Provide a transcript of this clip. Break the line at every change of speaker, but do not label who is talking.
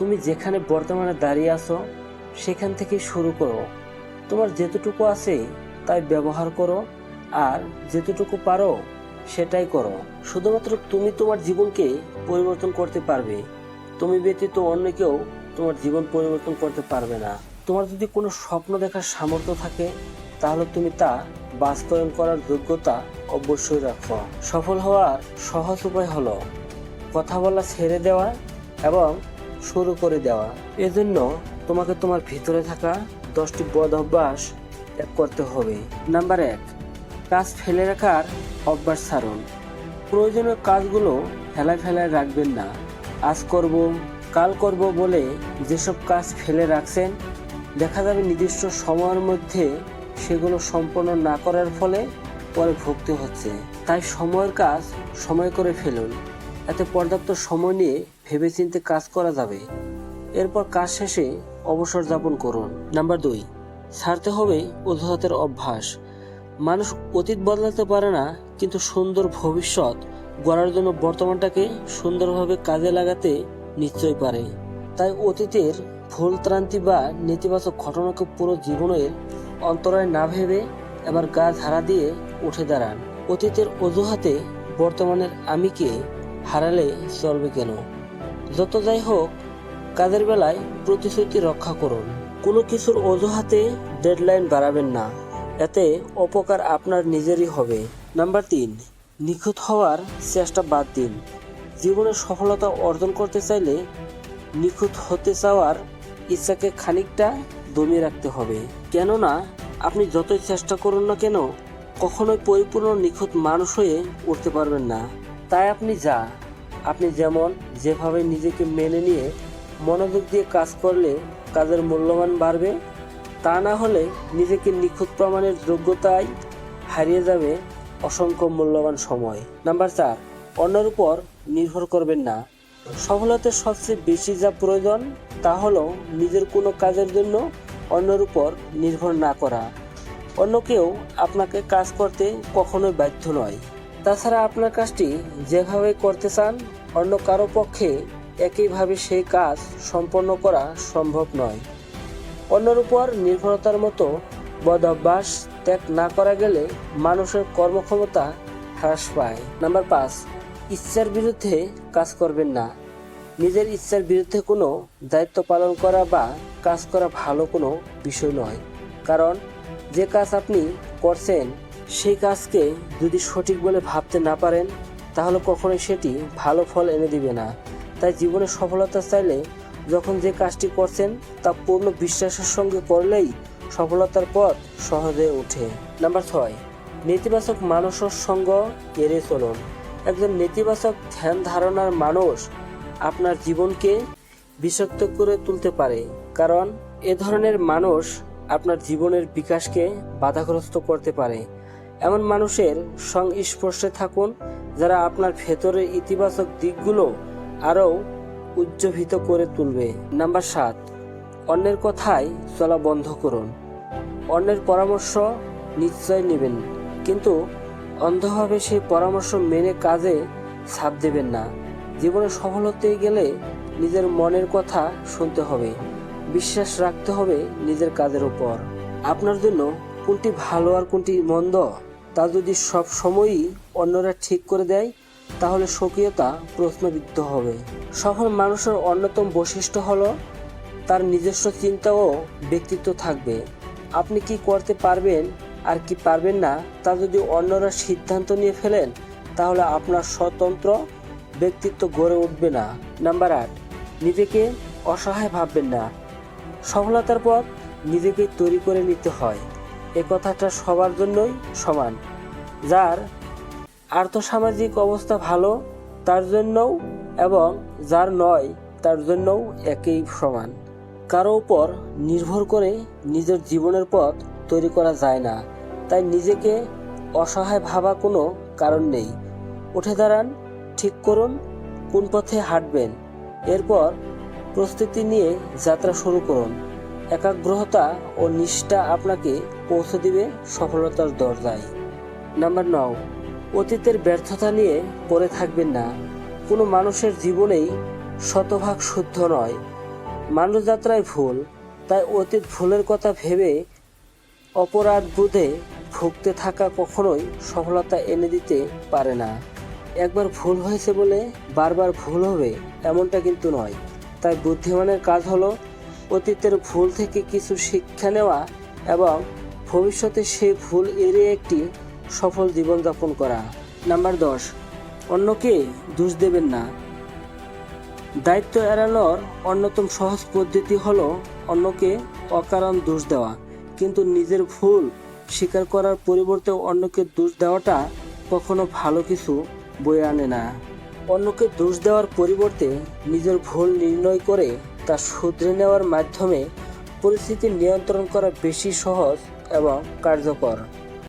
তুমি যেখানে বর্তমানে দাঁড়িয়ে আছো সেখান থেকে শুরু করো। তোমার যেতটুকু আছে তাই ব্যবহার করো, আর যেতটুকু পারো সেটাই করো। শুধুমাত্র তুমি তোমার জীবনকে পরিবর্তন করতে পারবে, তুমি ব্যতীত অন্য কেউ তোমার জীবন পরিবর্তন করতে পারবে না। তোমার যদি কোনো স্বপ্ন দেখার সামর্থ্য থাকে তাহলে তুমি তা বাস্তবায়ন করার যোগ্যতা অবশ্যই রাখো। সফল হওয়ার সহজ উপায় হলো কথা বলা ছেড়ে দেওয়া এবং শুরু করে দেওয়া। এজন্য তোমাকে তোমার ভিতরে থাকা 10টি বদ অভ্যাস ত্যাগ করতে হবে। নাম্বার 1, কাজ ফেলে রাখার অভ্যাস ছাড়ুন। প্রয়োজনীয় কাজগুলো ফেলায় রাখবেন না। আজ করব, কাল করব বলে যেসব কাজ ফেলে রাখছেন, দেখা যাবে নির্দিষ্ট সময়ের মধ্যে সেগুলো সম্পন্ন না করার ফলে পরে ভুগতে হচ্ছে। তাই সময়ের কাজ সময় করে ফেলুন, এতে পর্যাপ্ত সময় নিয়ে ভেবেচিন্তে কাজ করা যাবে। এরপর কাজ শেষে অবসর যাপন করুন। নাম্বার 2, ছাড়তে হবে অজুহাতের অভ্যাস। মানুষ অতীত বদলাতে পারে না, কিন্তু সুন্দর ভবিষ্যৎ গড়ার জন্য বর্তমানটাকে সুন্দরভাবে কাজে লাগাতে নিশ্চয়ই পারে। তাই অতীতের ভুল ত্রান্তি বা নেতিবাচক ঘটনাকে পুরো জীবনের অন্তরায় না ভেবে এবার গা ঝাড়া দিয়ে উঠে দাঁড়ান। অতীতের অজুহাতে বর্তমানের আমিকে হারালে চলবে কেন? যত যাই হোক, কাজের বেলায় প্রতিশ্রুতি রক্ষা করুন। কোনো কিছুর অজুহাতে ডেডলাইন বাড়াবেন না, এতে অপকার আপনার নিজেরই হবে। নাম্বার 3, নিখুঁত হওয়ার চেষ্টা বাদ দিন। জীবনে সফলতা অর্জন করতে চাইলে নিখুঁত হতে চাওয়ার ইচ্ছাকে খানিকটা দমিয়ে রাখতে হবে। কেননা আপনি যতই চেষ্টা করুন না কেন, কখনোই পরিপূর্ণ নিখুঁত মানুষ হয়ে উঠতে পারবেন না। তাই আপনি যেমন যেভাবে নিজেকে মেনে নিয়ে মনোযোগ দিয়ে কাজ করলে কাজের মূল্যমান বাড়বে, তা না হলে নিজেকে নিখুঁত প্রমাণের যোগ্যতায় হারিয়ে যাবে অসংখ্য মূল্যবান সময়। নাম্বার 4, অন্যের উপর নির্ভর করবেন না। সফলতার সবচেয়ে বেশি যা প্রয়োজন তা হলো নিজের কোনো কাজের জন্য অন্যের উপর নির্ভর না করা। অন্য কেউ আপনাকে কাজ করতে কখনোই বাধ্য নয়। তাছাড়া আপনার কাজটি যেভাবে করতে চান, অন্য কারো পক্ষে একইভাবে সেই কাজ সম্পন্ন করা সম্ভব নয়। অন্যের উপর নির্ভরতার মতো বদ অভ্যাস ত্যাগ না করা গেলে মানুষের কর্মক্ষমতা হ্রাস পায়। নাম্বার 5, ইচ্ছার বিরুদ্ধে কাজ করবেন না। নিজের ইচ্ছার বিরুদ্ধে কোনো দায়িত্ব পালন করা বা কাজ করা ভালো কোনো বিষয় নয়। কারণ যে কাজ আপনি করছেন সেই কাজকে যদি সঠিক বলে ভাবতে না পারেন, তাহলে কখনোই সেটি ভালো ফল এনে দিবে না। তাই জীবনে সফলতা চাইলে যখন যে কাজটি করছেন তা পূর্ণ বিশ্বাসের সঙ্গে করলেই সফলতার পথ সহজে ওঠে। নাম্বার 6, নেতিবাচক মানুষের সঙ্গ এড়িয়ে চলুন। একজন নেতিবাচক ধ্যান ধারণার মানুষ আপনার জীবনকে বিষাক্ত করে তুলতে পারে, কারণ এ ধরনের মানুষ আপনার জীবনের বিকাশকে বাধাগ্রস্ত করতে পারে। এমন মানুষের সংস্পর্শে থাকুন যারা আপনার ভেতরের ইতিবাচক দিকগুলো আরও উজ্জীবিত করে তুলবে। নাম্বার 7, অন্যের কথায় চলা বন্ধ করুন। অন্যের পরামর্শ নিশ্চয় নেবেন, কিন্তু অন্ধভাবে সেই পরামর্শ মেনে কাজে ছাপ দেবেন না। জীবনে সফল হতে গেলে নিজের মনের কথা শুনতে হবে, বিশ্বাস রাখতে হবে নিজের কাজের উপর। আপনার জন্য কোনটি ভালো আর কোনটি মন্দ তা যদি সব সময়ই অন্যরা ঠিক করে দেয়, তাহলে স্বকীয়তা প্রশ্নবিদ্ধ হবে। সফল মানুষের অন্যতম বৈশিষ্ট্য হলো তার নিজস্ব চিন্তা ও ব্যক্তিত্ব থাকবে। আপনি কি করতে পারবেন আর কি পারবেন না তা যদি অন্যরা সিদ্ধান্ত নিয়ে ফেলেন, তাহলে আপনার স্বতন্ত্র ব্যক্তিত্ব গড়ে উঠবে না। নাম্বার 8, নিজেকে অসহায় ভাববেন না। সফলতার পথ নিজেকেই তৈরি করে নিতে হয়, এ কথাটা সবার জন্যই সমান। যার আর্থসামাজিক অবস্থা ভালো তার জন্যও এবং যার নয় তার জন্যও একই সমান। কারো উপর নির্ভর করে নিজের জীবনের পথ তৈরি করা যায় না, তাই নিজেকে অসহায় ভাবা কোনো কারণ নেই। উঠে দাঁড়ান, ঠিক করুন কোন পথে হাঁটবেন, এরপর প্রস্তুতি নিয়ে যাত্রা শুরু করুন। একাগ্রতা ও নিষ্ঠা আপনাকে পৌঁছে দিবে সফলতার দরজায়। নাম্বার 9, অতীতের ব্যর্থতা নিয়ে পড়ে থাকবেন না। কোনো মানুষের জীবনেই শতভাগ শুদ্ধ নয়। মানুষ যাত্রায় ভুল, তাই অতীত ভুলের কথা ভেবে অপরাধ বোধে ভুগতে থাকা কখনোই সফলতা এনে দিতে পারে না। একবার ভুল হয়েছে বলে বারবার ভুল হবে এমনটা কিন্তু নয়। তাই বুদ্ধিমানের কাজ হলো অতীতের ভুল থেকে কিছু শিক্ষা নেওয়া এবং ভবিষ্যতে সেই ভুল এড়িয়ে একটি সফল জীবনযাপন করা। নাম্বার 10, অন্যকে দোষ দেবেন না। দায়িত্ব এড়ানোর অন্যতম সহজ পদ্ধতি হলো অন্যকে অকারণ দোষ দেওয়া, কিন্তু নিজের ভুল স্বীকার করার পরিবর্তে অন্যকে দোষ দেওয়াটা কখনো ভালো কিছু বয়ে আনে না। অন্যকে দোষ দেওয়ার পরিবর্তে নিজের ভুল নির্ণয় করে তা শুধরে নেওয়ার মাধ্যমে পরিস্থিতি নিয়ন্ত্রণ করা বেশি সহজ এবং কার্যকর।